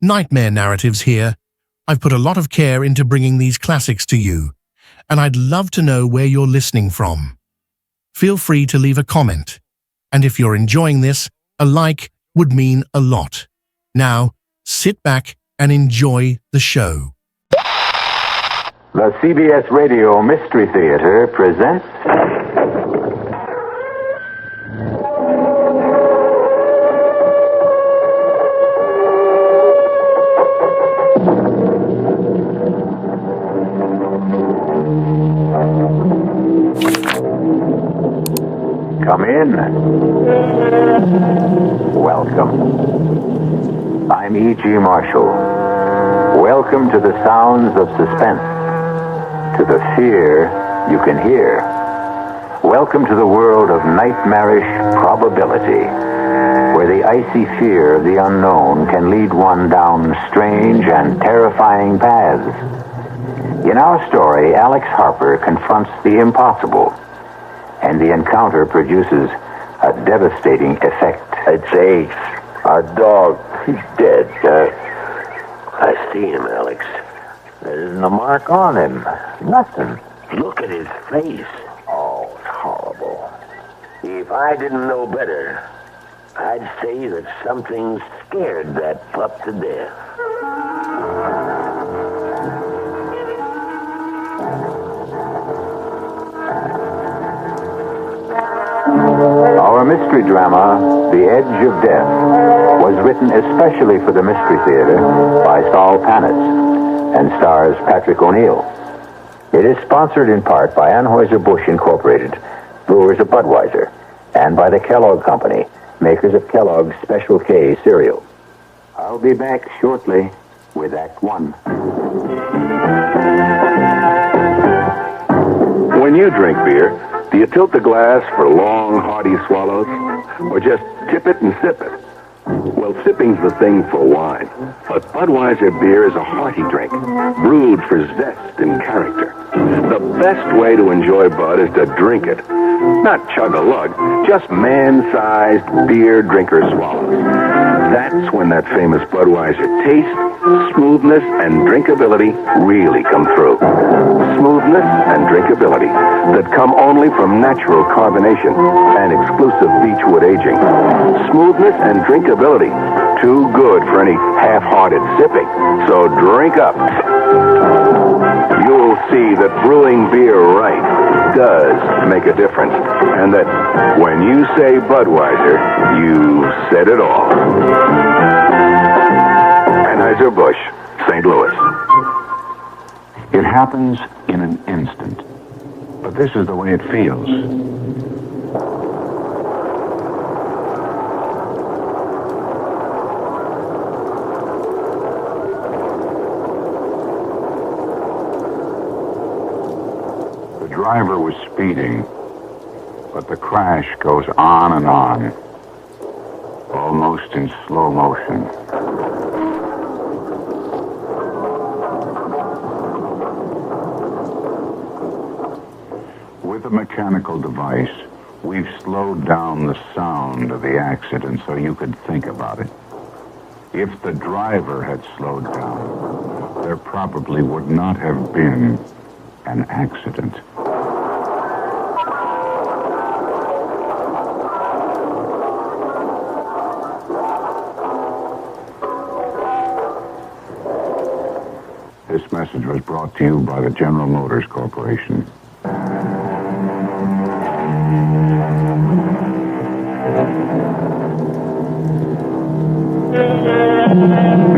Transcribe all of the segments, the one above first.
Nightmare narratives here. I've put a lot of care into bringing these classics to you, and I'd love to know where you're listening from. Feel free to leave a comment, and if you're enjoying this, a like would mean a lot. Now, sit back and enjoy the show. The CBS Radio Mystery Theater presents... Come in. Welcome. I'm E.G. Marshall. Welcome to the sounds of suspense, to the fear you can hear. Welcome to the world of nightmarish probability, where the icy fear of the unknown can lead one down strange and terrifying paths. In our story, Alex Harper confronts the impossible, and the encounter produces a devastating effect. It's Ace, our dog. He's dead. I see him, Alex. There isn't a mark on him. Nothing. Look at his face. Oh, it's horrible. If I didn't know better, I'd say that something scared that pup to death. Our mystery drama, The Edge of Death, was written especially for the Mystery Theater by Saul Panitz and stars Patrick O'Neill. It is sponsored in part by Anheuser-Busch Incorporated, brewers of Budweiser, and by the Kellogg Company, makers of Kellogg's Special K cereal. I'll be back shortly with Act One. When you drink beer, do you tilt the glass for long, hearty swallows? Or just tip it and sip it? Well, sipping's the thing for wine. But Budweiser beer is a hearty drink, brewed for zest and character. The best way to enjoy Bud is to drink it. Not chug-a-lug, just man-sized beer drinker swallows. That's when that famous Budweiser taste, smoothness, and drinkability really come through. Smoothness and drinkability that come only from natural carbonation and exclusive beechwood aging. Smoothness and drinkability, too good for any half-hearted sipping. So drink up. You'll see that brewing beer right does make a difference, and that when you say Budweiser, you said it all. Anheuser-Busch, St. Louis. It happens in an instant, but this is the way it feels. The driver was speeding, but the crash goes on and on, almost in slow motion. With a mechanical device, we've slowed down the sound of the accident so you could think about it. If the driver had slowed down, there probably would not have been an accident. This message was brought to you by the General Motors Corporation.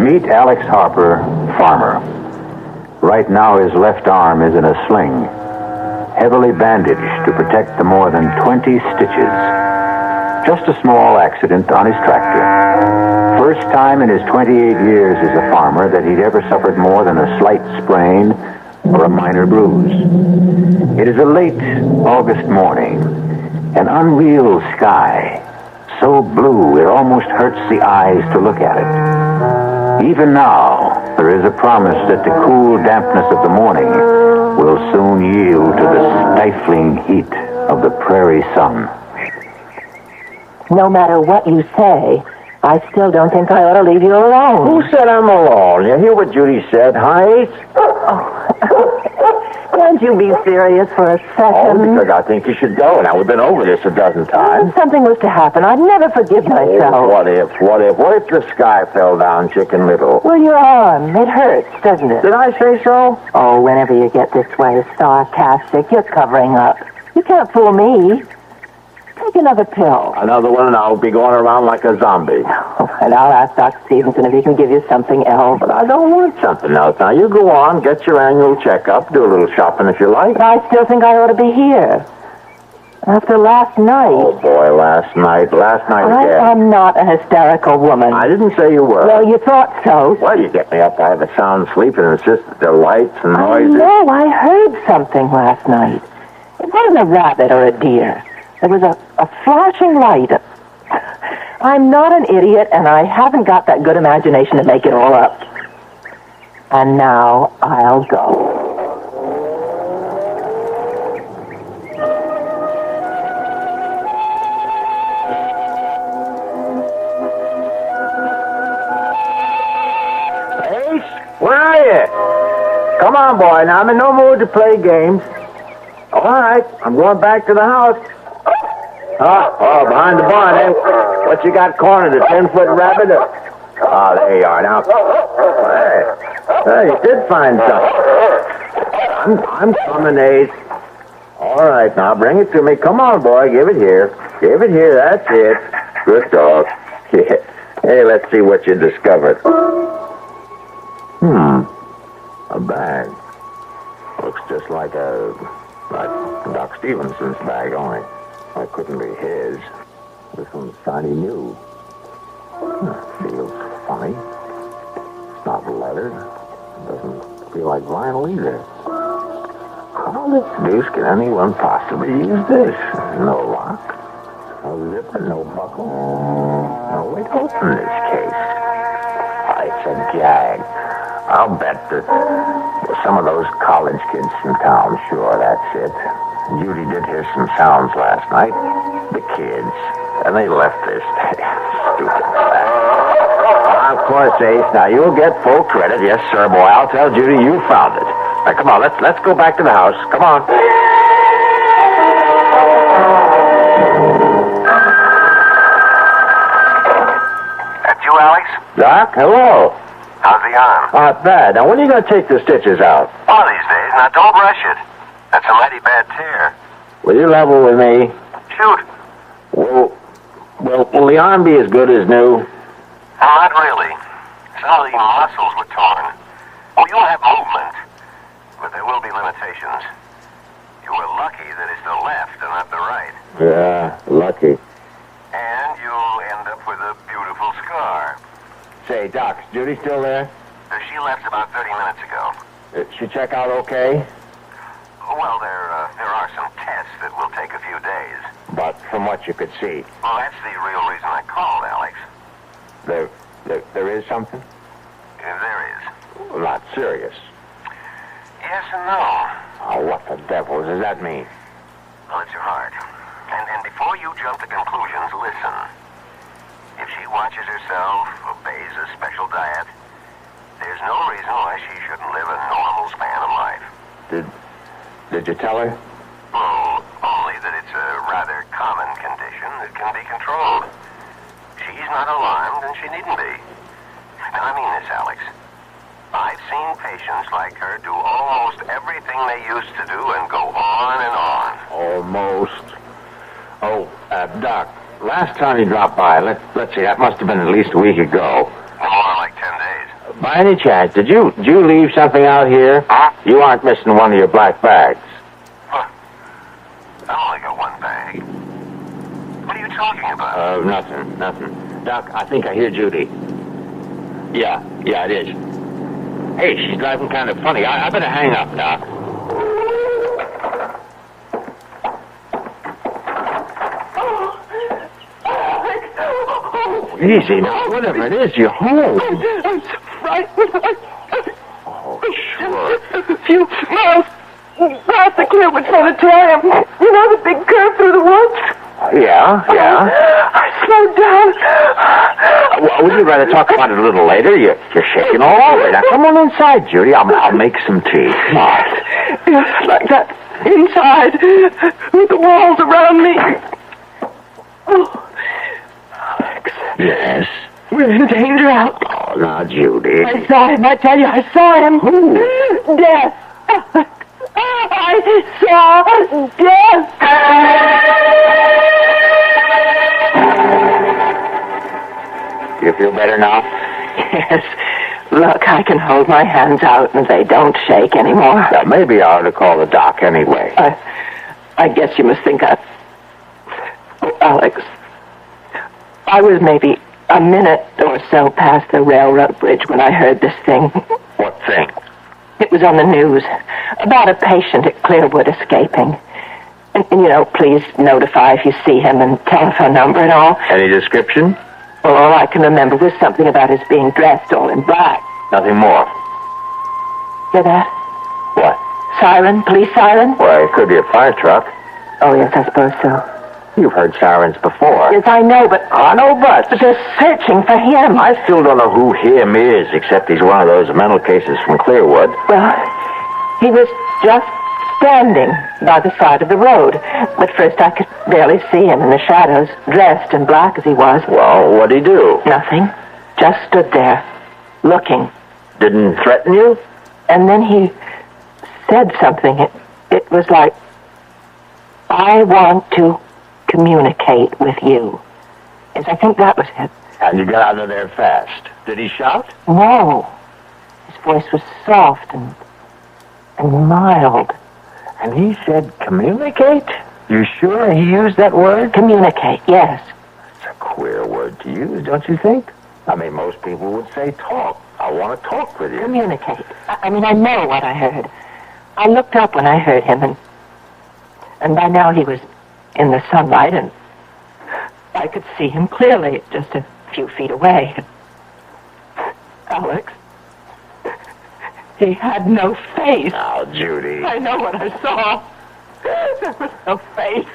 Meet Alex Harper, farmer. Right now his left arm is in a sling, heavily bandaged to protect the more than 20 stitches. Just a small accident on his tractor. First time in his 28 years as a farmer that he'd ever suffered more than a slight sprain or a minor bruise. It is a late August morning, an unreal sky, so blue it almost hurts the eyes to look at it. Even now, there is a promise that the cool dampness of the morning will soon yield to the stifling heat of the prairie sun. No matter what you say, I still don't think I ought to leave you alone. Who said I'm alone? You hear what Judy said, huh, Ace? Can't you be serious for a second? Oh, because I think you should go. Now, we've been over this a dozen times. If something was to happen, I'd never forgive myself. Oh, what if the sky fell down, Chicken Little? Well, your arm, it hurts, doesn't it? Did I say so? Oh, whenever you get this way sarcastic, you're covering up. You can't fool me. Take another pill. Another one, and I'll be going around like a zombie. Oh, and I'll ask Doc Stevenson if he can give you something else. But I don't want something else. Now, you go on, get your annual checkup, do a little shopping if you like. But I still think I ought to be here. After last night. Oh, boy, last night again. I'm not a hysterical woman. I didn't say you were. Well, you thought so. Well, you get me up. I have a sound sleep and insist that there are lights and noises. No, I heard something last night. It wasn't a rabbit or a deer. There was a flashing light. I'm not an idiot, and I haven't got that good imagination to make it all up. And now I'll go. Ace, where are you? Come on, boy. Now, I'm in no mood to play games. All right, I'm going back to the house. Oh, behind the barn, eh? What you got cornered, a 10-foot rabbit? Oh, there you are now. Hey, you did find something. I'm coming, Ace. All right, now, bring it to me. Come on, boy, give it here. Give it here, that's it. Good dog. Yeah. Hey, let's see what you discovered. A bag. Looks just like Doc Stevenson's bag, only. That couldn't be his. This one's shiny new. Feels funny. It's not leather. It doesn't feel like vinyl either. How the deuce can anyone possibly use this? No lock, no zipper, no buckle, no way to open this case. It's a gag. I'll bet that some of those college kids in town, sure, that's it. Judy did hear some sounds last night. The kids. And they left this stupid fact. Of course, Ace. Now, you'll get full credit. Yes, sir, boy. I'll tell Judy you found it. Now, come on. Let's go back to the house. Come on. That's you, Alex? Doc, hello. How's the arm? Not bad. Now, when are you going to take the stitches out? One of these days. Now, don't rush it. That's a mighty bad tear. Will you level with me? Shoot. Will the arm be as good as new? Well, not really. Some of the muscles were torn. Oh, you'll have movement, but there will be limitations. You were lucky that it's the left and not the right. Yeah, lucky. And you'll end up with a beautiful scar. Say, Doc, is Judy still there? She left about 30 minutes ago. Did she check out okay? Well, there are some tests that will take a few days. But from what you could see, Well, that's the real reason I called, Alex. there is something? There is. Well, not serious. Yes and no. Oh, what the devil does that mean? Well, it's your heart. And before you jump to conclusions, listen. If she watches herself, obeys a special diet, there's no reason why she shouldn't live a normal span of life. Did you tell her? Oh, only that it's a rather common condition that can be controlled. She's not alarmed, and she needn't be. And I mean this, Alex. I've seen patients like her do almost everything they used to do and go on and on. Almost. Oh, Doc, last time you dropped by, let's see, that must have been at least a week ago. More like 10 days. By any chance, did you leave something out here? Huh? You aren't missing one of your black bags. Huh. I only got one bag. What are you talking about? Nothing. Doc, I think I hear Judy. Yeah, it is. Hey, she's driving kind of funny. I better hang up, Doc. Easy now. Whatever it is, you're home. I'm so frightened. Oh, sure. A few miles past the Clearwood Sanitarium. You know the big curve through the woods? Yeah. I slowed down. I would you rather talk about it a little later? You're shaking all over. Now, come on inside, Judy. I'll make some tea. Come on. Yes, like that. Inside. With the walls around me. Oh. Alex. Yes? We're in danger, Alex. Oh, now, Judy. I saw him. I tell you, I saw him. Who? Death. Alex. I saw death. You feel better now? Yes. Look, I can hold my hands out and they don't shake anymore. Now, maybe I ought to call the doc anyway. I guess you must think Oh, Alex. I was maybe a minute or so past the railroad bridge when I heard this thing. What thing? It was on the news about a patient at Clearwood escaping. And please notify if you see him and telephone number and all. Any description? Well, all I can remember was something about his being dressed all in black. Nothing more. Hear that? What? Siren? Police siren? Well, it could be a fire truck. Oh, yes, I suppose so. You've heard sirens before. Yes, I know, but... I know, but they're searching for him. I still don't know who him is, except he's one of those mental cases from Clearwood. Well, he was just standing by the side of the road. But first I could barely see him in the shadows, dressed in black as he was. Well, what'd he do? Nothing. Just stood there, looking. Didn't threaten you? And then he said something. It was like, I want to communicate with you. Yes, I think that was it. And you got out of there fast. Did he shout? No. His voice was soft and mild. And he said communicate? You sure he used that word? Communicate, yes. It's a queer word to use, don't you think? I mean, most people would say talk. I want to talk with you. Communicate. I mean, I know what I heard. I looked up when I heard him, and by now he was in the sunlight, and I could see him clearly, just a few feet away. Alex, he had no face. Now, Judy. I know what I saw. There was no face.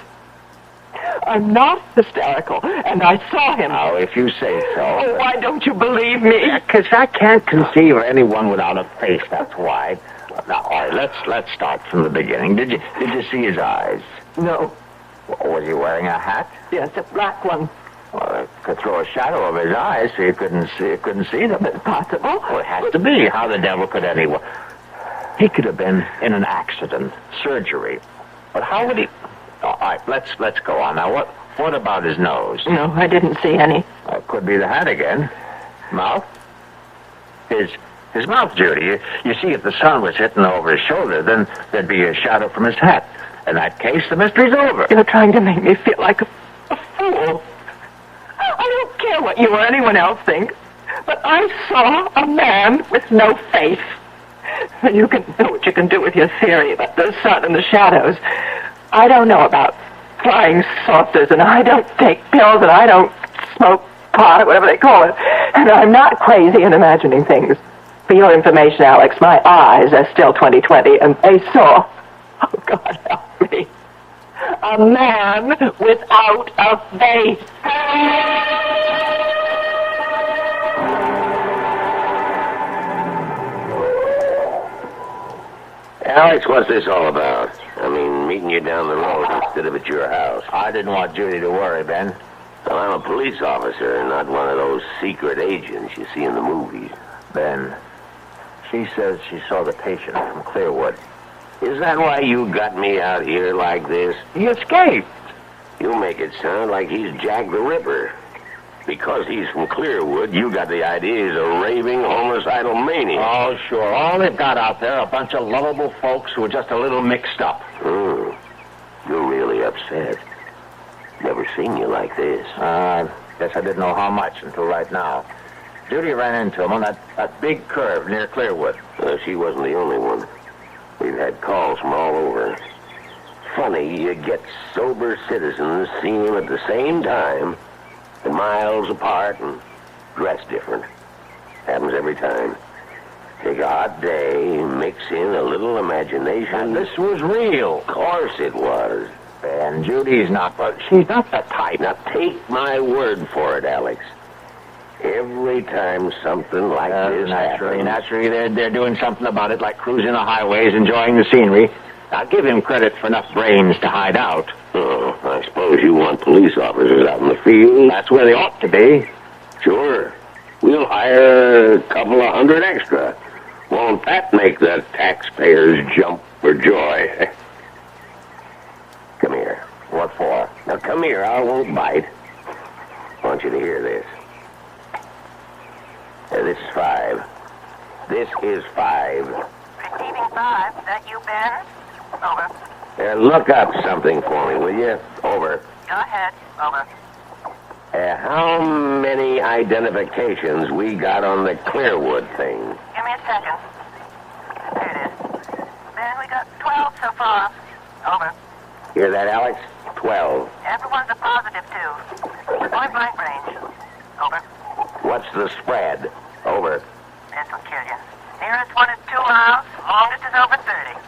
I'm not hysterical, and I saw him. Now, if you say so. Oh, why don't you believe me? Because I can't conceive of anyone without a face, that's why. Now, all right, let's start from the beginning. Did you see his eyes? No. Was he wearing a hat? Yes, a black one. Well, it could throw a shadow over his eyes so you couldn't see them. It's possible. Well, it has to be. How the devil could anyone? He could have been in an accident, surgery. But how would he... All right, let's go on. Now, what about his nose? No, I didn't see any. Could be the hat again. Mouth? His mouth, Judy. You see, if the sun was hitting over his shoulder, then there'd be a shadow from his hat. In that case, the mystery's over. You're trying to make me feel like a fool. I don't care what you or anyone else thinks, but I saw a man with no face. You can know what you can do with your theory about the sun and the shadows. I don't know about flying saucers, and I don't take pills, and I don't smoke pot, or whatever they call it. And I'm not crazy in imagining things. For your information, Alex, my eyes are still 20/20, and they saw... Oh, God help me. A man without a face. Alex, what's this all about? I mean, meeting you down the road instead of at your house. I didn't want Judy to worry, Ben. Well, I'm a police officer, not one of those secret agents you see in the movies. Ben, she says she saw the patient from Clearwood. Is that why you got me out here like this? He escaped. You make it sound like he's Jack the Ripper. Because he's from Clearwood, you got the idea he's a raving, homicidal maniac. Oh, sure. All they've got out there are a bunch of lovable folks who are just a little mixed up. You're really upset. Never seen you like this. Guess I didn't know how much until right now. Judy ran into him on that big curve near Clearwood. She wasn't the only one. We've had calls from all over. Funny, you get sober citizens seeing him at the same time, and miles apart and dressed different. Happens every time. Take a hot day, mix in a little imagination. And this was real. Of course it was. And Judy's not, but she's not the type. Now take my word for it, Alex. Every time something like this happens... Naturally, they're doing something about it, like cruising the highways, enjoying the scenery. I'll give him credit for enough brains to hide out. Oh, I suppose you want police officers out in the field? That's where they ought to be. Sure. We'll hire a couple of hundred extra. Won't that make the taxpayers jump for joy? Come here. What for? Now, come here. I won't bite. I want you to hear this. This is 5. This is 5. Receiving 5. That you, Ben? Over. Look up something for me, will you? Over. Go ahead. Over. How many identifications we got on the Clearwood thing? Give me a second. There it is. Ben, we got 12 so far. Over. Hear that, Alex? 12. Everyone's a positive, too. Point blank range. Over. What's the spread? Over. This will kill you. Nearest one is 2 miles. Longest is over 30.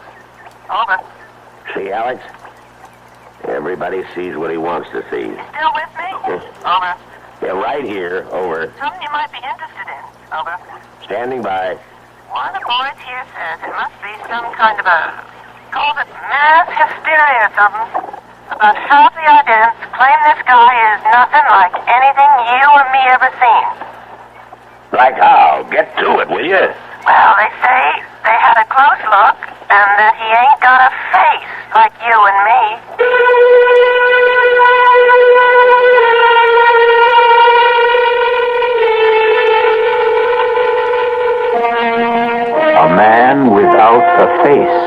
Over. See, Alex? Everybody sees what he wants to see. You still with me? Over. Yeah, right here. Over. Something you might be interested in. Over. Standing by. One of the boys here says it must be some kind of a... calls it mass hysteria or something. About half the idents claim this guy is nothing like anything you or me ever seen. Like how? Get to it, will you? Well, they say they had a close look and that he ain't got a face like you and me. A man without a face.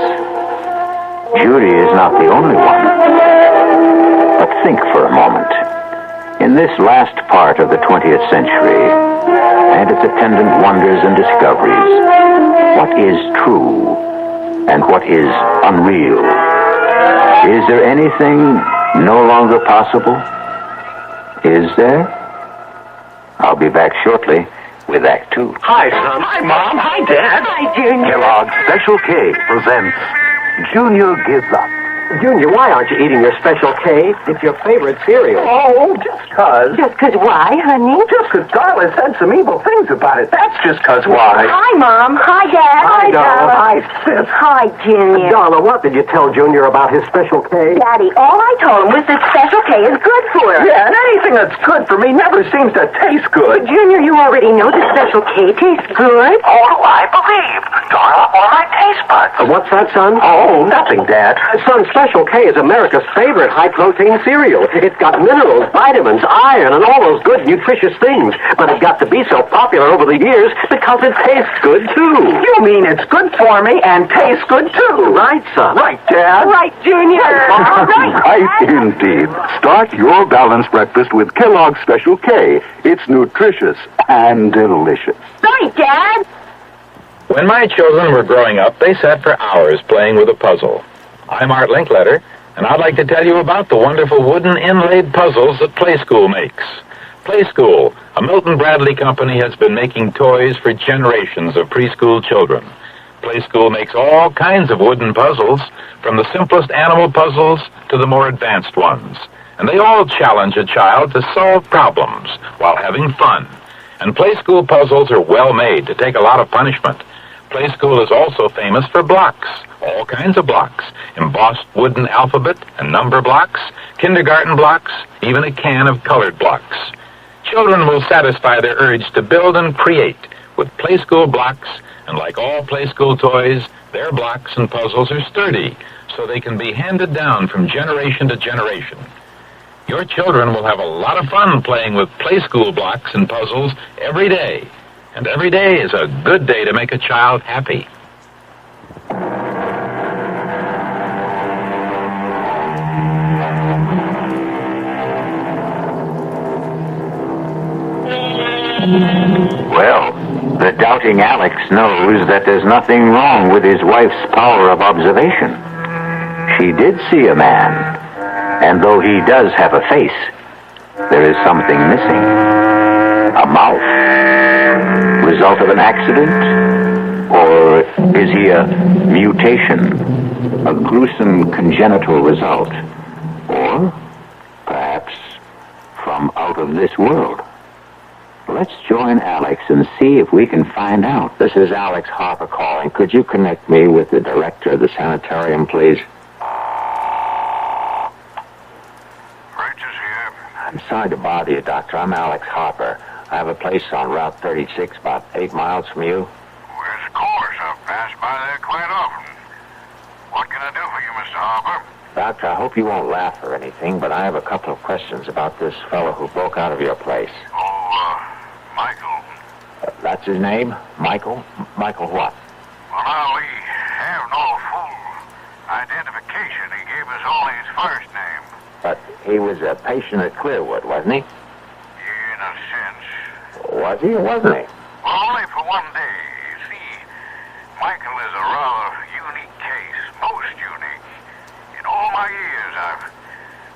Judy is not the only one. But think for a moment. In this last part of the 20th century, and its attendant wonders and discoveries, what is true and what is unreal? Is there anything no longer possible? Is there? I'll be back shortly with Act 2. Hi, son. Hi, Mom. Hi, Dad. Hi, Junior. Kellogg's Special K presents Junior Gives Up. Junior, why aren't you eating your Special K? It's your favorite cereal. Oh, just 'cause. Just 'cause why, honey? Just 'cause Darla said some evil things about it. That's just 'cause why. Hi, Mom. Hi, Dad. Hi, Darla. Hi, Sis. Hi, Junior. Darla, what did you tell Junior about his Special K? Daddy, all I told him was that Special K is good for us. Yeah, and anything that's good for me never seems to taste good. Junior, you already know that Special K tastes good. Oh, do I believe? Darla, or my taste buds. What's that, son? Oh, nothing, Dad. Son, Special K is America's favorite high-protein cereal. It's got minerals, vitamins, iron, and all those good, nutritious things. But it got to be so popular over the years because it tastes good, too. You mean it's good for me and tastes good, too? Right, son. Right, Dad. Right, Junior. Right, indeed. Start your balanced breakfast with Kellogg's Special K. It's nutritious and delicious. Right, Dad. When my children were growing up, they sat for hours playing with a puzzle. I'm Art Linkletter, and I'd like to tell you about the wonderful wooden inlaid puzzles that Play School makes. Play School, a Milton Bradley company, has been making toys for generations of preschool children. Play School makes all kinds of wooden puzzles, from the simplest animal puzzles to the more advanced ones. And they all challenge a child to solve problems while having fun. And Play School puzzles are well made to take a lot of punishment. Play School is also famous for blocks, all kinds of blocks, embossed wooden alphabet and number blocks, kindergarten blocks, even a can of colored blocks. Children will satisfy their urge to build and create with Play School blocks, and like all Play School toys, their blocks and puzzles are sturdy, so they can be handed down from generation to generation. Your children will have a lot of fun playing with Play School blocks and puzzles every day. And every day is a good day to make a child happy. Well, the doubting Alex knows that there's nothing wrong with his wife's power of observation. She did see a man, and though he does have a face, there is something missing. A mouth. Result of an accident? Or is he a mutation? A gruesome congenital result? Or perhaps from out of this world? Let's join Alex and see if we can find out. This is Alex Harper calling. Could you connect me with the director of the sanitarium, please? Regis here. I'm sorry to bother you, Doctor. I'm Alex Harper. I have a place on Route 36, about 8 miles from you. Well, of course. I've passed by there quite often. What can I do for you, Mr. Harper? Doctor, I hope you won't laugh or anything, but I have a couple of questions about this fellow who broke out of your place. Michael. That's his name? Michael? Michael what? Well, now, we have no full identification. He gave us only his first name. But he was a patient at Clearwood, wasn't he? In a sense. Was he or wasn't he? Well, only for one day. You see, Michael is a rather unique case. Most unique. In all my years,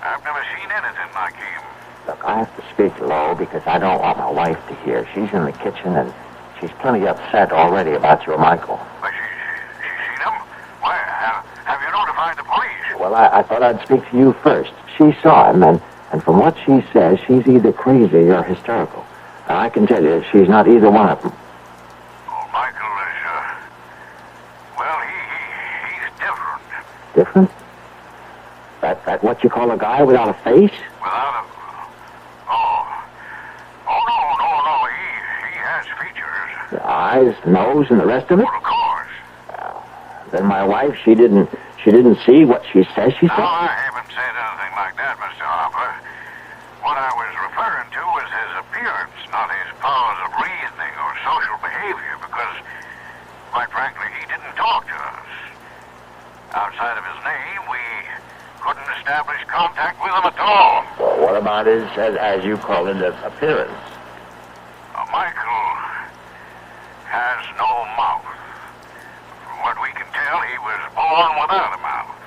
I've never seen anything like him. Look, I have to speak low because I don't want my wife to hear. She's in the kitchen and she's plenty upset already about your Michael. But she's seen him? Why, have you notified the police? Well, I thought I'd speak to you first. She saw him, and from what she says, she's either crazy or hysterical. And I can tell you, she's not either one of them. Oh, Michael is, well, he's different. Different? That what you call a guy without a face? Without a... Oh, no, he has features. The eyes, nose, and the rest of it? Well, of course. Then my wife, she didn't see what she says she saw? No, I haven't said anything like that, Mr. Harper. What I was referring to was his appearance, not his powers of reasoning or social behavior, because, quite frankly, he didn't talk to us. Outside of his name, we couldn't establish contact with him at all. Well, what about his, as you call it, appearance? Michael has no mouth. From what we can tell, he was born without a mouth.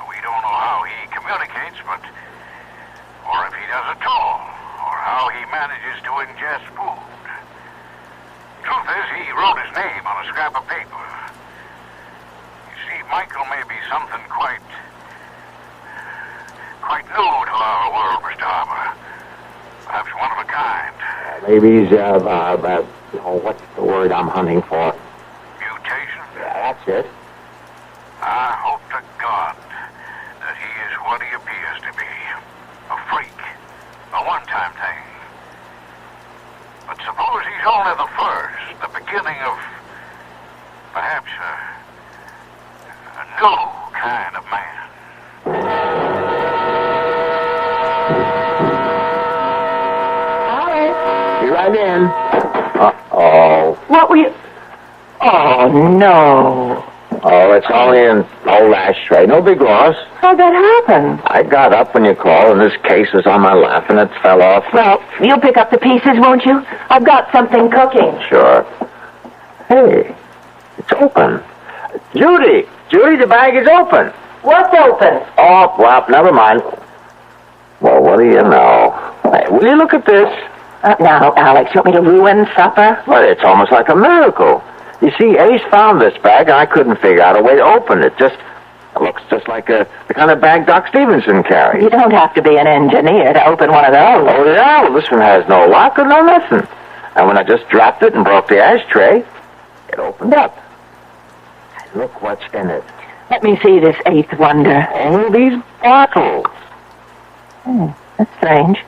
We don't know how he communicates, or if he does at all, or how he manages to ingest food. Truth is, he wrote his name on a scrap of paper. You see, Michael may be something quite new to our world, Mr. Harper. Perhaps one of a kind. Maybe he's, what's the word I'm hunting for? Mutation? Yeah, that's it. I hope to God that he is what he appears to be. A freak. A one-time thing. But suppose he's only the first, the beginning of perhaps a new kind of man. Be right in. Uh-oh. What were you... Oh, no. Oh, it's only an old ashtray. No big loss. How'd that happen? I got up when you called, and this case was on my lap, and it fell off. Well, you'll pick up the pieces, won't you? I've got something cooking. Sure. Hey, it's open. Judy, the bag is open. What's open? Oh, well, never mind. Well, what do you know? Hey, will you look at this? Now, Alex, you want me to ruin supper? Well, it's almost like a miracle. You see, Ace found this bag, and I couldn't figure out a way to open it. It looks just like the kind of bag Doc Stevenson carries. You don't have to be an engineer to open one of those. Oh, yeah? Well, this one has no lock or no nothing. And when I just dropped it and broke the ashtray, it opened up. And look what's in it. Let me see this eighth wonder. Oh, these bottles. That's strange.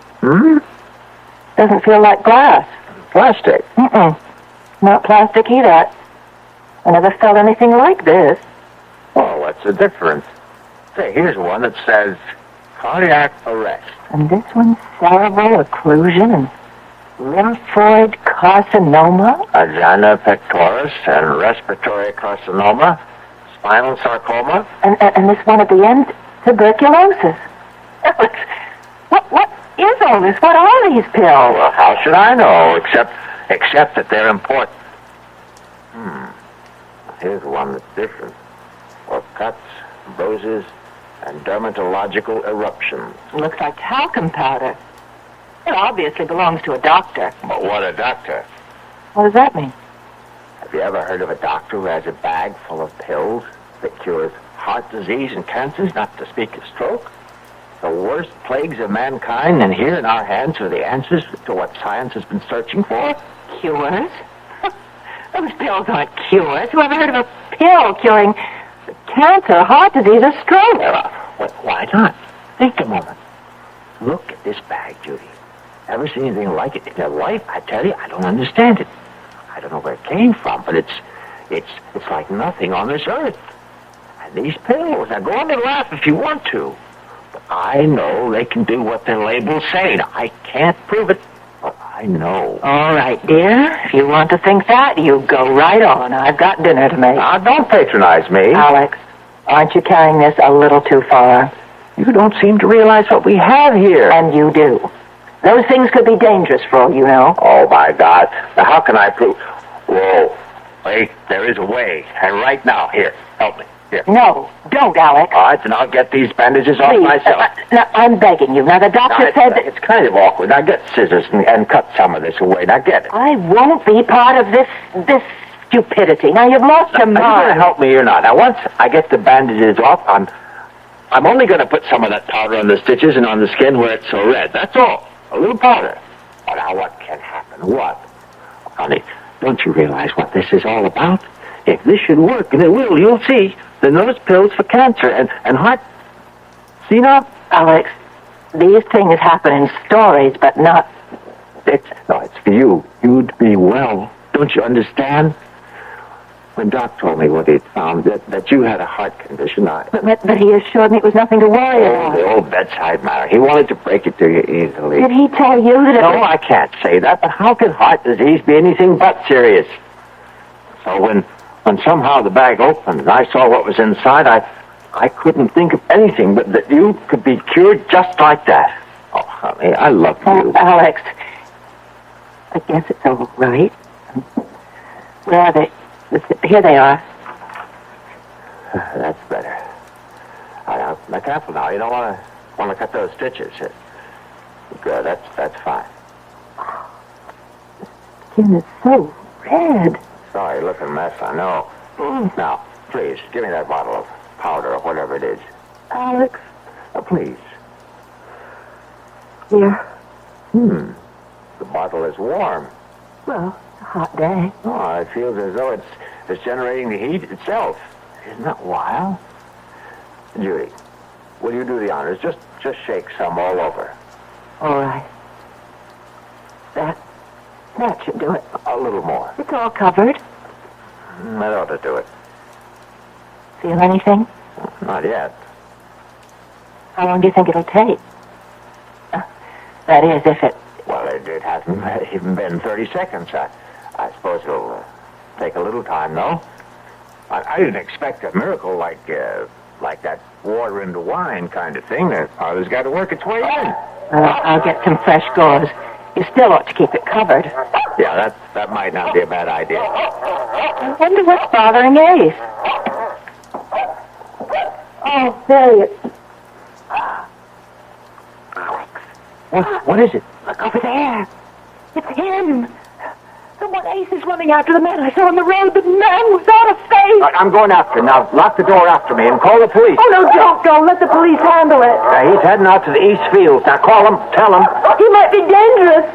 Doesn't feel like glass. Plastic? Not plastic either. I never felt anything like this. Oh, what's the difference? Say, here's one that says cardiac arrest. And this one's cerebral occlusion and lymphoid carcinoma? Angina pectoris and respiratory carcinoma, spinal sarcoma. And this one at the end, tuberculosis. What is all this? What are these pills? Well, how should I know, except that they're important. Here's one that's different. For cuts, bruises, and dermatological eruptions. Looks like talcum powder. It obviously belongs to a doctor. But what a doctor. What does that mean? Have you ever heard of a doctor who has a bag full of pills that cures heart disease and cancers, not to speak of stroke? the worst plagues of mankind, and here in our hands are the answers to what science has been searching for? Cures? Those pills aren't cures. Who ever heard of a pill curing cancer, heart disease, or stroke? Well, why not? Think a moment. Look at this bag, Judy. Ever seen anything like it in your life? I tell you, I don't understand it. I don't know where it came from, but it's like nothing on this earth. And these pills, now go on and laugh if you want to. But I know they can do what their labels say. Now, I can't prove it, but I know. All right, dear. If you want to think that, you go right on. I've got dinner to make. Now, don't patronize me. Alex, aren't you carrying this a little too far? You don't seem to realize what we have here. And you do. Those things could be dangerous for all you know. Oh, my God. Now, how can I prove... Whoa. Wait, there is a way. And right now, here, help me. Here. No, don't, Alex. All right, then I'll get these bandages Please, off myself. Now, I'm begging you. Now, the doctor said that... It's kind of awkward. Now, get scissors and cut some of this away. Now, get it. I won't be part of this stupidity. Now, you've lost your mind. Are you going to help me or not? Now, once I get the bandages off, I'm only going to put some of that powder on the stitches and on the skin where it's so red. That's all. A little powder. Oh, now, what can happen? What? Honey, don't you realize what this is all about? If this should work, and it will, you'll see, then those pills for cancer and heart... See now? Alex, these things happen in stories, but not... It's for you. You'd be well. Don't you understand? When Doc told me what he'd found, that you had a heart condition, But he assured me it was nothing to worry about. The old bedside manner. He wanted to break it to you easily. Did he tell you that it No, I can't say that, but how can heart disease be anything but serious? So when somehow the bag opened and I saw what was inside, I couldn't think of anything but that you could be cured just like that. Oh, honey, I love you. Oh, Alex, I guess it's all right. Where are they? Here they are. That's better. Now, careful now. You don't want to cut those stitches. Good. That's fine. The skin is so red. Sorry, looking mess. I know. Now, please give me that bottle of powder or whatever it is. Alex. Please. Here. The bottle is warm. Well, it's a hot day. Oh, it feels as though it's generating the heat itself. Isn't that wild? Judy, will you do the honors? Just shake some all over. All right. That should do it. A little more. It's all covered. That ought to do it. Feel anything? Not yet. How long do you think it'll take? That is, if it... Well, it hasn't even been 30 seconds. I suppose it'll take a little time, though. I didn't expect a miracle like that water into wine kind of thing. The powder's got to work its way in. I'll get some fresh gauze. You still ought to keep it covered. Yeah, that might not be a bad idea. I wonder what's bothering Ace. Oh, there he is. Alex. What is it? Look over there. It's him. Someone Ace is running after the man I saw on the road. The man without a face. I'm going after him. Now, lock the door after me and call the police. Oh, no, don't go. Let the police handle it. He's heading out to the East Fields. Now, call him. Tell him. He might be dangerous.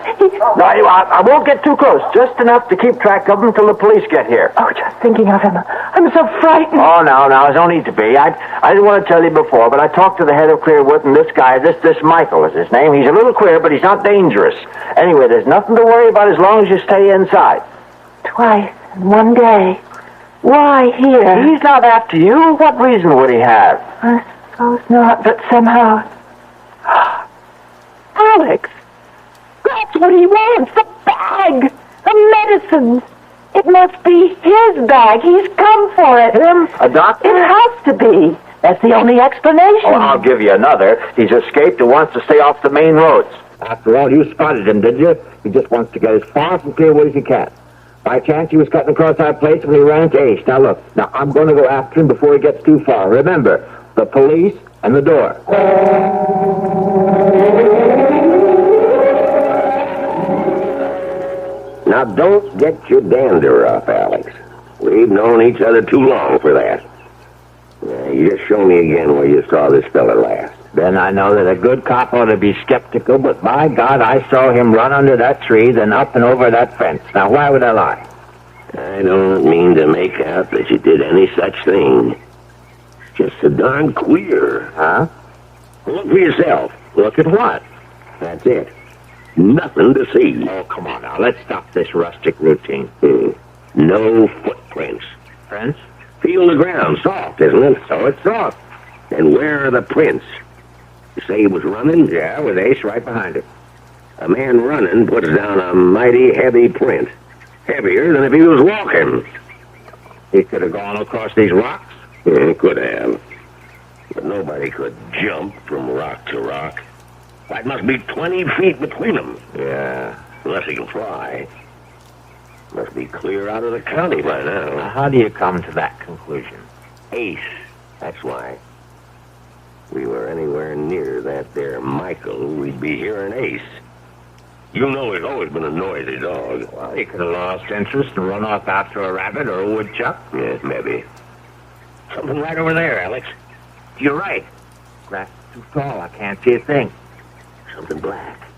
No, I won't get too close. Just enough to keep track of him until the police get here. Oh, just thinking of him. I'm so frightened. Oh, no, there's no need to be. I didn't want to tell you before, but I talked to the head of Clearwood, and this guy, this Michael is his name. He's a little queer, but he's not dangerous. Anyway, there's nothing to worry about as long as you stay inside. Twice in one day. Why here? He's not after you. What reason would he have? I suppose not, but somehow... Alex! That's what he wants, the bag! The medicines! It must be his bag. He's come for it. Him? A doctor? It has to be. That's the only explanation. Oh, I'll give you another. He's escaped and wants to stay off the main roads. After all, you spotted him, did you? He just wants to get as far from Clearwood as he can. By chance, he was cutting across our place when he ran to Ace. Now, look. Now, I'm going to go after him before he gets too far. Remember, the police and the door. Now, don't get your dander up, Alex. We've known each other too long for that. You just show me again where you saw this fella last. Then I know that a good cop ought to be skeptical, but by God, I saw him run under that tree, then up and over that fence. Now, why would I lie? I don't mean to make out that you did any such thing. It's just so darn queer. Huh? Look for yourself. Look at what? That's it. Nothing to see. Oh, come on now. Let's stop this rustic routine. No footprints. Prints? Feel the ground. Soft, isn't it? So it's soft. And where are the prints? You say he was running? Yeah, with Ace right behind him. A man running puts down a mighty heavy print. Heavier than if he was walking. He could have gone across these rocks? Could have. But nobody could jump from rock to rock. That must be 20 feet between them. Yeah. Unless he can fly. Must be clear out of the county by now. Now, how do you come to that conclusion? Ace. That's why. We were anywhere near that there Michael, we'd be hearing Ace. You know he's always been a noisy dog. Well, he could have lost interest and run off after a rabbit or a woodchuck. Yeah, maybe. Something right over there, Alex. You're right. Grass is too tall. I can't see a thing. Something black.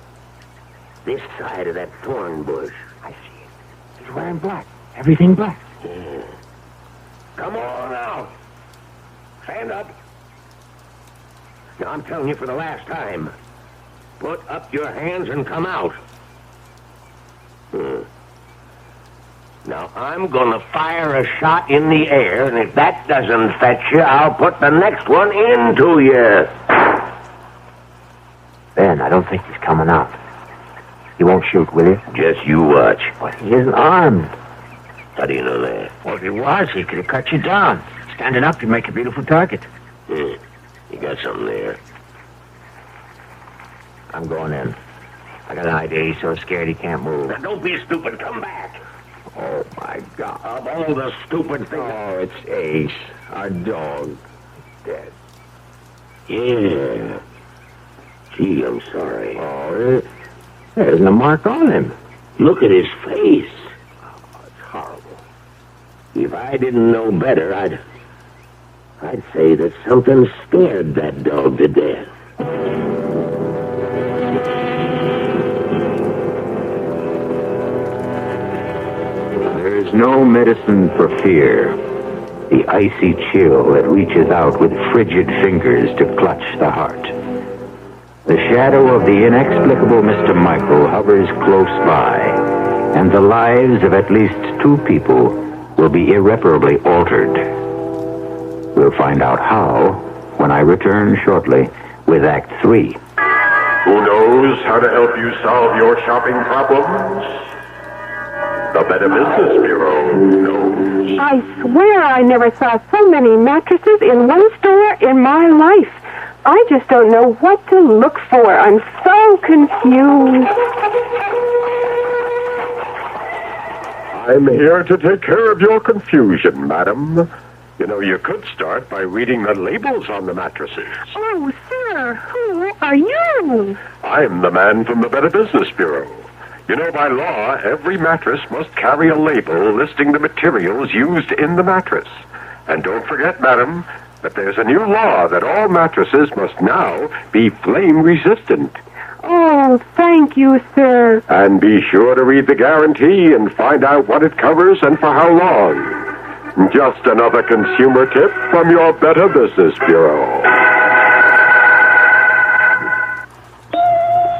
This side of that thorn bush. I see it. He's wearing black. Everything black. Yeah. Come on now. Stand up. Now, I'm telling you for the last time. Put up your hands and come out. Now, I'm going to fire a shot in the air, and if that doesn't fetch you, I'll put the next one into you. Ben, I don't think he's coming out. You won't shoot, will you? Just you watch. But he isn't armed. How do you know that? Well, if he was, he could have cut you down. Standing up, you'd make a beautiful target. You got something there. I'm going in. I got an idea. He's so scared he can't move. Now, don't be stupid. Come back. Oh, my God. Of all the stupid things... Oh, it's Ace. Our dog. Dead. Yeah. Gee, I'm sorry. Oh, there isn't a mark on him. Look at his face. Oh, it's horrible. If I didn't know better, I'd say that something scared that dog to death. There's no medicine for fear. The icy chill that reaches out with frigid fingers to clutch the heart. The shadow of the inexplicable Mr. Michael hovers close by, and the lives of at least 2 people will be irreparably altered. We'll find out how when I return shortly with Act 3. Who knows how to help you solve your shopping problems? The Better Business Bureau knows. I swear I never saw so many mattresses in one store in my life. I just don't know what to look for. I'm so confused. I'm here to take care of your confusion, madam. You know, you could start by reading the labels on the mattresses. Oh, sir, who are you? I'm the man from the Better Business Bureau. You know, by law, every mattress must carry a label listing the materials used in the mattress. And don't forget, madam, that there's a new law that all mattresses must now be flame-resistant. Oh, thank you, sir. And be sure to read the guarantee and find out what it covers and for how long. Just another consumer tip from your Better Business Bureau.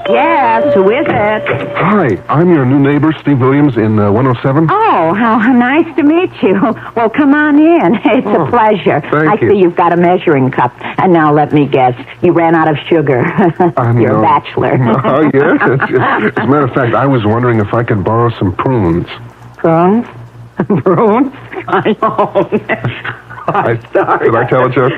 Yes, who is it? Hi, I'm your new neighbor, Steve Williams, in 107. Oh, how nice to meet you. Well, come on in. It's a pleasure. Thank you. I see you've got a measuring cup. And now let me guess, you ran out of sugar. You're a bachelor. Oh, yes. As a matter of fact, I was wondering if I could borrow some prunes. Prunes? Prunes? I know. I'm sorry. Did I tell a joke?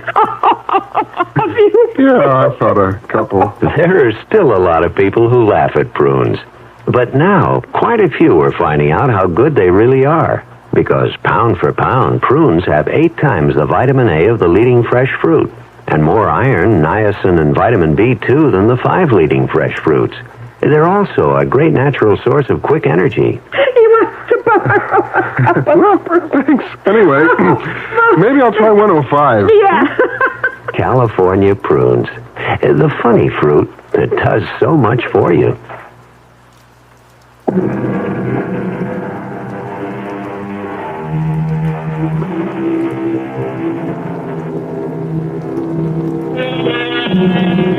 Yeah, I thought a couple. There are still a lot of people who laugh at prunes. But now, quite a few are finding out how good they really are. Because pound for pound, prunes have 8 times the vitamin A of the leading fresh fruit. And more iron, niacin, and vitamin B2 than the 5 leading fresh fruits. They're also a great natural source of quick energy. You must have borrowed. Well, thanks. Anyway, maybe I'll try 105. Yeah. California prunes. The funny fruit that does so much for you.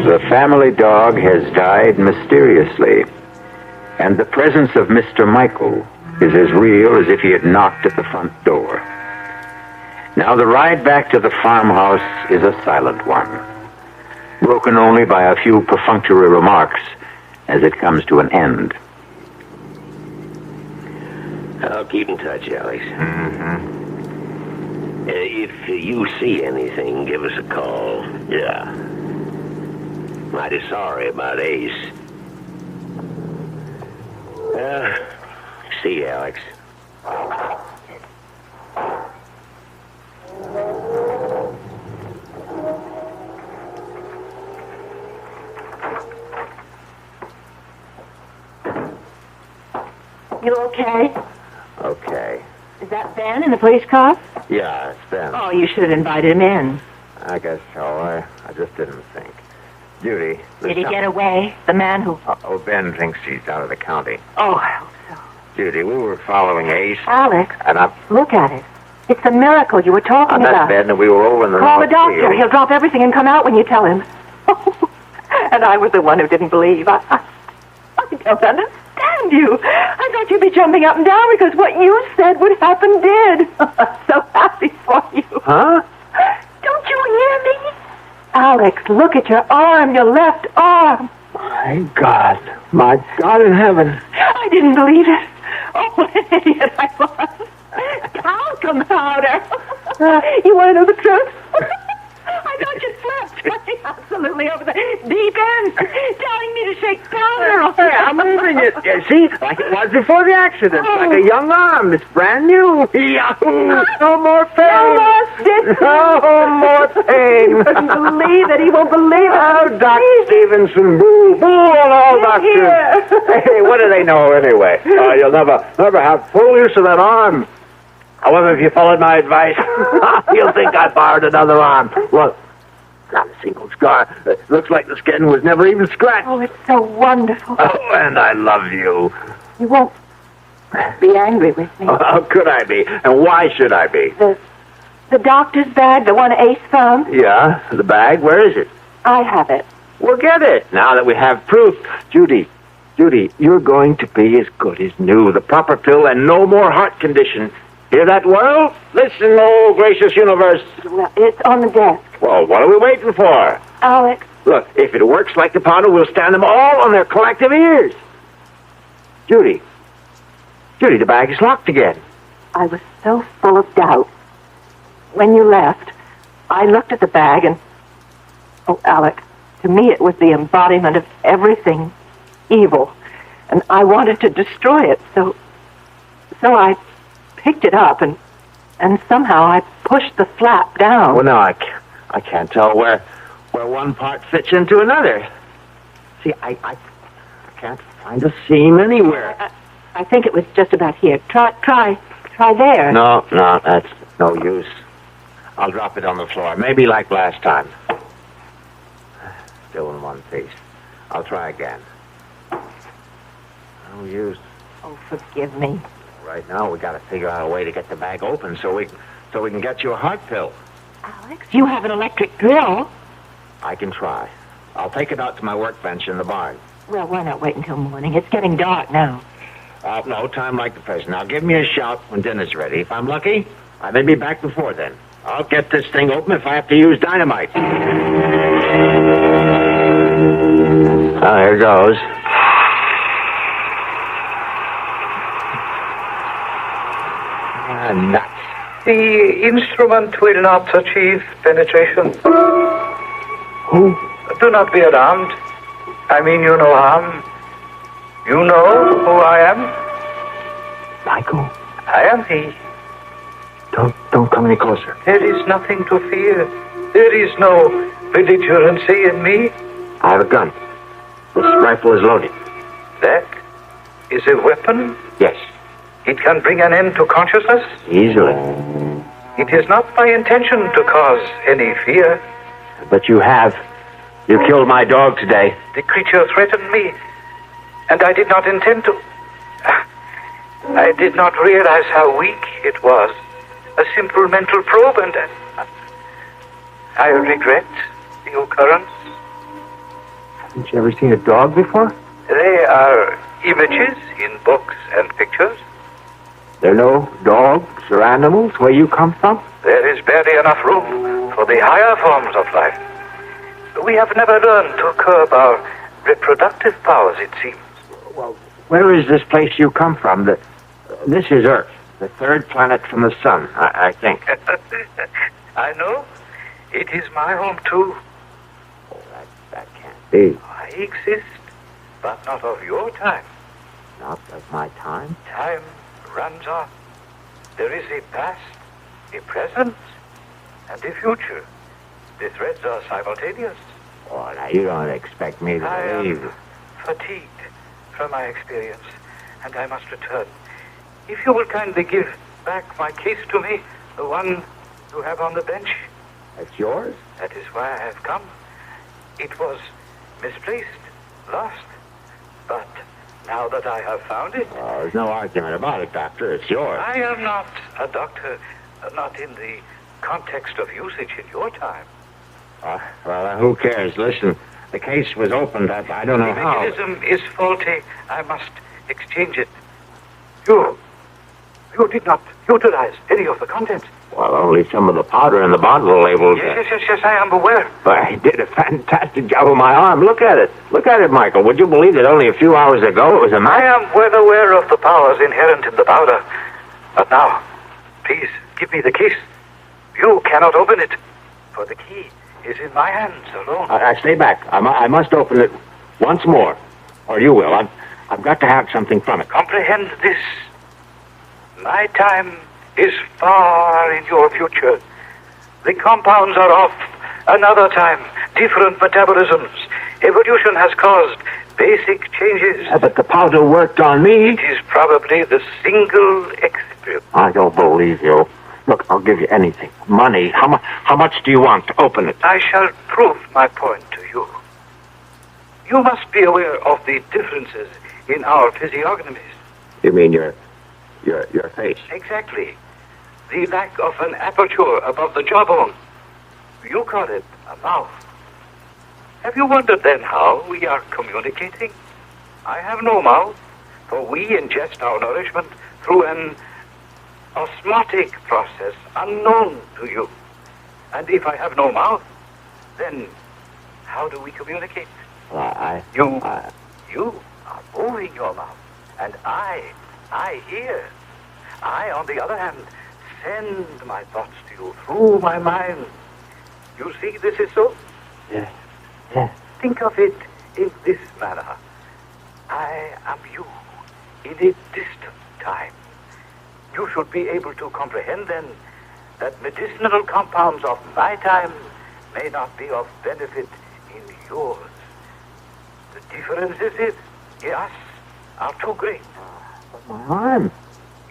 The family dog has died mysteriously, and the presence of Mr. Michael is as real as if he had knocked at the front door. Now the ride back to the farmhouse is a silent one, broken only by a few perfunctory remarks as it comes to an end. I'll keep in touch, Alex. If you see anything, give us a call. Yeah. Mighty sorry about Ace. See you, Alex. You okay? Okay. Is that Ben in the police car? Yeah, it's Ben. Oh, you should have invited him in. I guess so. I just didn't think. Judy. Did he get away? The man who... Ben thinks he's out of the county. Oh, I hope so. Judy, we were following Ace. Alex, And look at it. It's the miracle you were talking on that about. bed, and we were over in the Call the north doctor. field. He'll drop everything and come out when you tell him. And I was the one who didn't believe. I don't understand you. I thought you'd be jumping up and down because what you said would happen did. I'm so happy for you. Huh? Don't you hear me? Alex, look at your arm, your left arm. My God in heaven. I didn't believe it. Oh, what an idiot I was. Talcum powder. You want to know the truth? I thought you slept absolutely over the deep end, telling me to shake powder on it. I'm moving it. See, like it was before the accident. Like a young arm. It's brand new. Yahoo! No more pain. No more stitches. No more pain. He couldn't believe it. He won't believe it. Oh, Doc Stevenson, boo, boo on all doctors. Hey, what do they know anyway? You'll never have full use of that arm. However, if you followed my advice, you'll think I borrowed another arm. Look, not a single scar. It looks like the skin was never even scratched. Oh, it's so wonderful. Oh, and I love you. You won't be angry with me. How could I be? And why should I be? The doctor's bag, the one Ace found, Yeah, the bag, where is it? I have it. We'll get it, now that we have proof. Judy, you're going to be as good as new. The proper pill and no more heart condition. Hear that, world? Listen, oh gracious universe. Well, it's on the desk. Well, what are we waiting for? Alex. Look, if it works like the powder, we'll stand them all on their collective ears. Judy, the bag is locked again. I was so full of doubt. When you left, I looked at the bag and... Oh, Alec, to me it was the embodiment of everything evil. And I wanted to destroy it, so I picked it up and somehow I pushed the flap down. Well, now I can't tell where one part fits into another. See, I can't find a seam anywhere. I think it was just about here. Try there. No, that's no use. I'll drop it on the floor, maybe like last time. Still in one piece. I'll try again. No use. Oh, forgive me. Right now, we got to figure out a way to get the bag open so we can get you a heart pill. Alex, you have an electric drill. I can try. I'll take it out to my workbench in the barn. Well, why not wait until morning? It's getting dark now. No time like the present. Now give me a shout when dinner's ready. If I'm lucky, I may be back before then. I'll get this thing open if I have to use dynamite. Here goes. Nuts. The instrument will not achieve penetration. Who? Do not be alarmed. I mean you no harm. You know who I am? Michael. I am he. Don't come any closer. There is nothing to fear. There is no belligerency in me. I have a gun. This rifle is loaded. That is a weapon? Yes. It can bring an end to consciousness? Easily. It is not my intention to cause any fear. But you have. You killed my dog today. The creature threatened me, and I did not intend to. I did not realize how weak it was. A simple mental probe, and I regret the occurrence. Haven't you ever seen a dog before? They are images in books and pictures. There are no dogs or animals where you come from? There is barely enough room for the higher forms of life. We have never learned to curb our reproductive powers, it seems. Well, where is this place you come from? This is Earth, the third planet from the sun, I think. I know. It is my home, too. Oh, that can't be. I exist, but not of your time. Not of my time? Time runs on. There is a past, a present, and a future. The threads are simultaneous. Oh, now you don't expect me to believe. I am fatigued from my experience, and I must return. If you will kindly give back my case to me, the one you have on the bench. That's yours? That is why I have come. It was misplaced, lost, but now that I have found it... Oh, there's no argument about it, Doctor. It's yours. I am not a doctor, not in the context of usage in your time. Well, who cares? Listen, the case was opened. I don't know how. The mechanism is faulty. I must exchange it. You did not utilize any of the contents. Well, only some of the powder in the bottle labeled... Yes, I am aware. But I did a fantastic job with my arm. Look at it. Look at it, Michael. Would you believe that only a few hours ago it was a match? I am well aware of the powers inherent in the powder. But now, please, give me the case. You cannot open it, for the key is in my hands alone. Stay back. I must open it once more. Or you will. I've got to have something from it. Comprehend this. My time is far in your future. The compounds are off another time. Different metabolisms. Evolution has caused basic changes. But the powder worked on me. It is probably the single excipient. I don't believe you. Look, I'll give you anything. Money. How much do you want to open it? I shall prove my point to you. You must be aware of the differences in our physiognomies. You mean your face? Exactly. The lack of an aperture above the jawbone. You call it a mouth. Have you wondered then how we are communicating? I have no mouth, for we ingest our nourishment through an osmotic process unknown to you. And if I have no mouth, then how do we communicate? You are moving your mouth, and I hear. I, on the other hand, send my thoughts to you through my mind. You see this is so? Yes. Think of it in this manner. I am you in a distant time. You should be able to comprehend then that medicinal compounds of my time may not be of benefit in yours. The differences in us are too great. But my arm.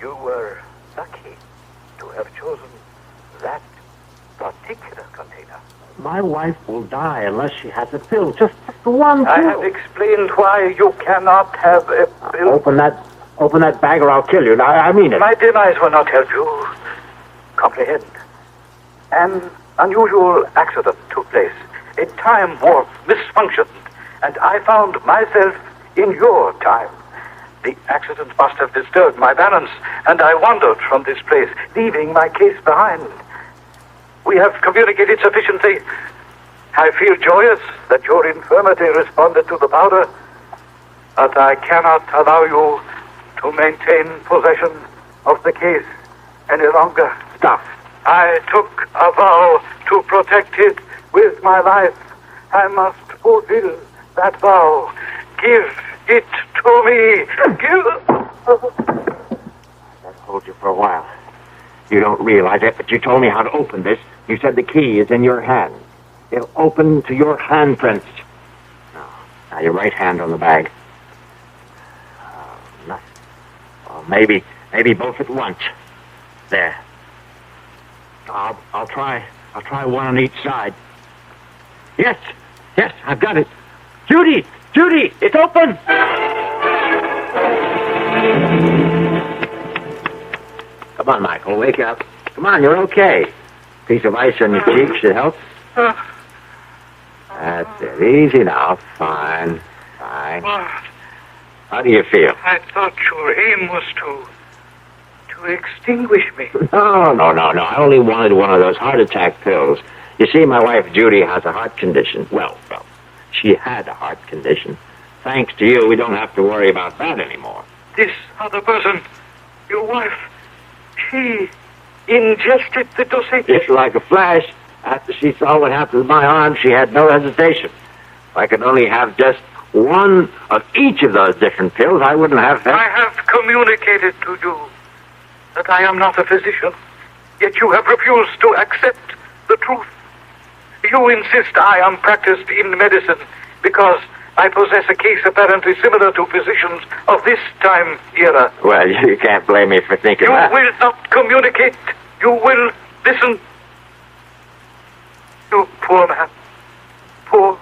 You were lucky to have chosen that particular container. My wife will die unless she has a pill. Just one pill. I have explained why you cannot have a pill. Open that bag or I'll kill you. Now, I mean it. My demise will not help you. Comprehend. An unusual accident took place. A time warp misfunctioned, and I found myself in your time. The accident must have disturbed my balance, and I wandered from this place, leaving my case behind. We have communicated sufficiently. I feel joyous that your infirmity responded to the powder, but I cannot allow you to maintain possession of the case any longer. Stop. I took a vow to protect it with my life. I must fulfill that vow. Give it to me. I've told you for a while. You don't realize it, but you told me how to open this. You said the key is in your hand. It'll open to your handprints. Now your right hand on the bag. Maybe both at once. There. I'll try one on each side. Yes, I've got it. Judy, it's open. Come on, Michael, wake up. Come on, you're okay. Piece of ice on your cheek should help. That's it. Easy now. Fine. How do you feel? I thought your aim was to extinguish me. No. I only wanted one of those heart attack pills. You see, my wife Judy has a heart condition. Well, she had a heart condition. Thanks to you, we don't have to worry about that anymore. This other person, your wife, she ingested the dosage. Just like a flash. After she saw what happened to my arm, she had no hesitation. If I could only have just one of each of those different pills, I wouldn't have that. I have communicated to you that I am not a physician, yet you have refused to accept the truth. You insist I am practiced in medicine because I possess a case apparently similar to physicians of this time era. Well, you can't blame me for thinking that. You will not communicate. You will listen. You poor man. Poor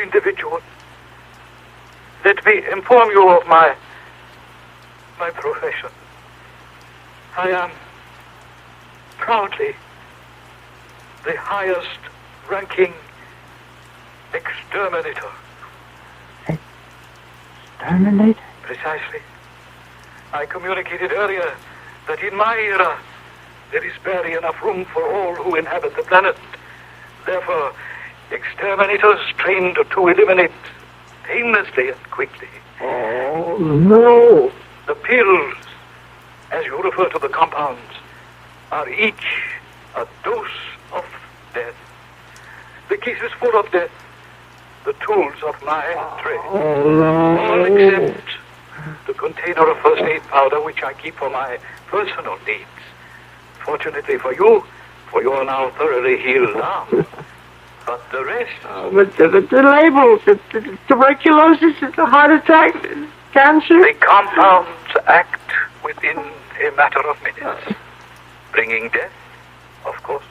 individual. Let me inform you of my profession. I am proudly the highest ranking exterminator. Exterminator? Precisely. I communicated earlier that in my era there is barely enough room for all who inhabit the planet. Therefore, exterminators trained to eliminate painlessly and quickly. Oh, no. The pills, as you refer to the compounds, are each a dose of death. The case is full of death. The tools of my trade. Oh, no. All except the container of first aid powder which I keep for my personal needs. Fortunately for you are now thoroughly healed arm. But the rest... But the label, the tuberculosis, the heart attack, cancer... The compounds act within a matter of minutes, bringing death, of course.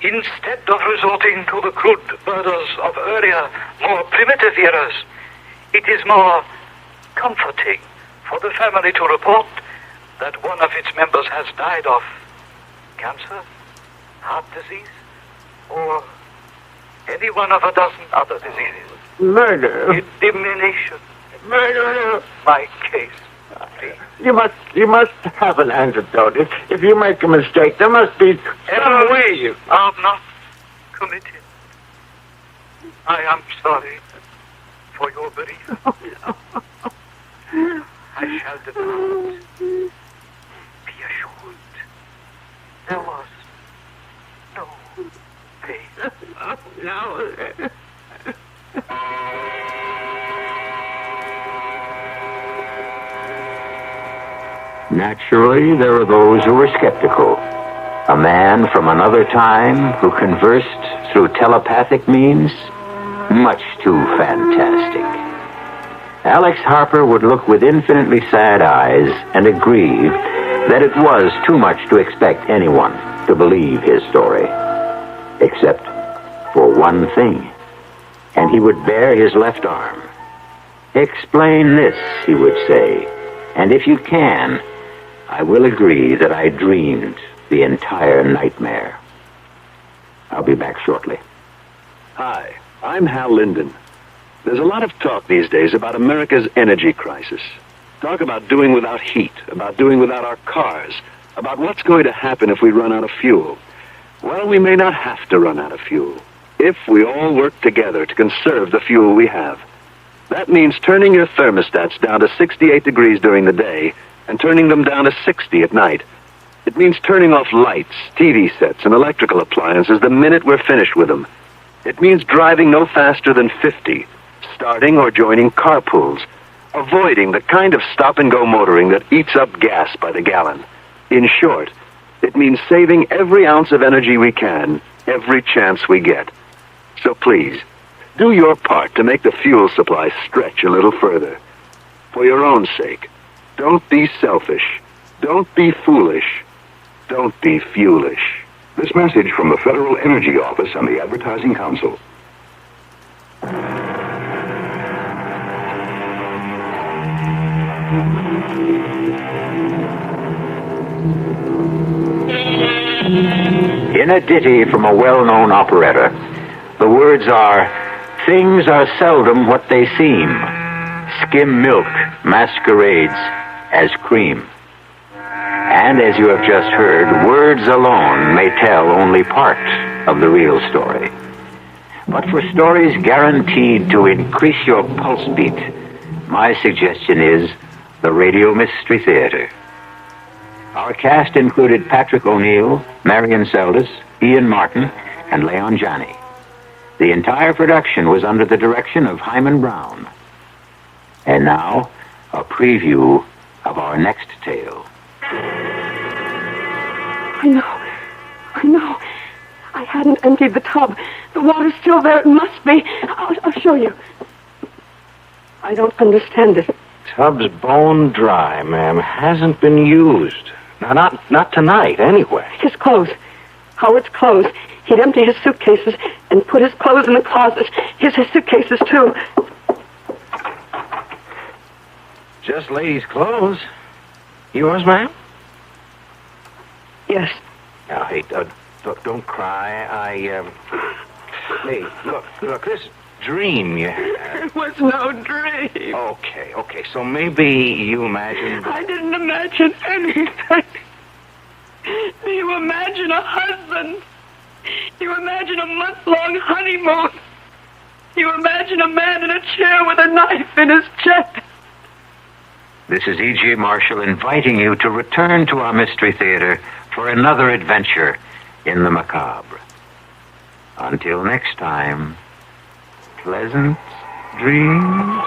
Instead of resorting to the crude murders of earlier, more primitive eras, it is more comforting for the family to report that one of its members has died of cancer, heart disease, or any one of a dozen other diseases. Murder. Elimination. Murder. My case. You must have an antidote. If you make a mistake, there must be some way you... are not committed. I am sorry for your bereavement. I shall depart. Be assured, there was no pain. No. Naturally, there are those who were skeptical. A man from another time who conversed through telepathic means? Much too fantastic. Alex Harper would look with infinitely sad eyes and agree that it was too much to expect anyone to believe his story. Except for one thing. And he would bare his left arm. Explain this, he would say. And if you can, I will agree that I dreamed the entire nightmare. I'll be back shortly. Hi, I'm Hal Linden. There's a lot of talk these days about America's energy crisis. Talk about doing without heat, about doing without our cars, about what's going to happen if we run out of fuel. Well, we may not have to run out of fuel if we all work together to conserve the fuel we have. That means turning your thermostats down to 68 degrees during the day and turning them down to 60 at night. It means turning off lights, TV sets, and electrical appliances the minute we're finished with them. It means driving no faster than 50, starting or joining carpools, avoiding the kind of stop-and-go motoring that eats up gas by the gallon. In short, it means saving every ounce of energy we can, every chance we get. So please, do your part to make the fuel supply stretch a little further. For your own sake, don't be selfish. Don't be foolish. Don't be fuelish. This message from the Federal Energy Office and the Advertising Council. In a ditty from a well-known operetta, the words are, "Things are seldom what they seem. Skim milk masquerades as cream." And as you have just heard, words alone may tell only part of the real story. But for stories guaranteed to increase your pulse beat, my suggestion is the Radio Mystery Theater. Our cast included Patrick O'Neill, Marion Seldes, Ian Martin, and Leon Janney. The entire production was under the direction of Hyman Brown. And now, a preview of our next tale. I know. I hadn't emptied the tub. The water's still there. It must be. I'll show you. I don't understand it. Tub's bone dry, ma'am. Hasn't been used. Not tonight, anyway. His clothes. Howard's clothes. He'd empty his suitcases and put his clothes in the closet. His suitcases, too. Just ladies' clothes. Yours, ma'am? Yes. Now, hey, look, don't cry. Hey, look, this dream you had. It was no dream. Okay, so maybe you imagined... I didn't imagine anything. You imagine a husband. You imagine a month-long honeymoon. You imagine a man in a chair with a knife in his chest. This is E.G. Marshall inviting you to return to our Mystery Theater for another adventure in the macabre. Until next time, pleasant dreams.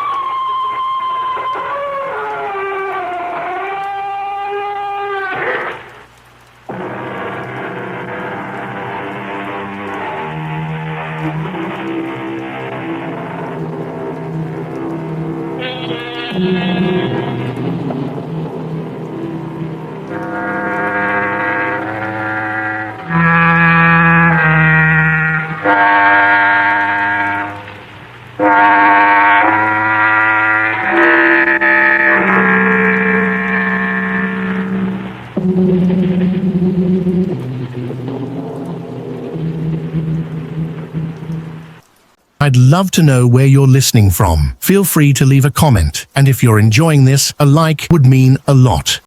I'd love to know where you're listening from. Feel free to leave a comment, and if you're enjoying this, a like would mean a lot.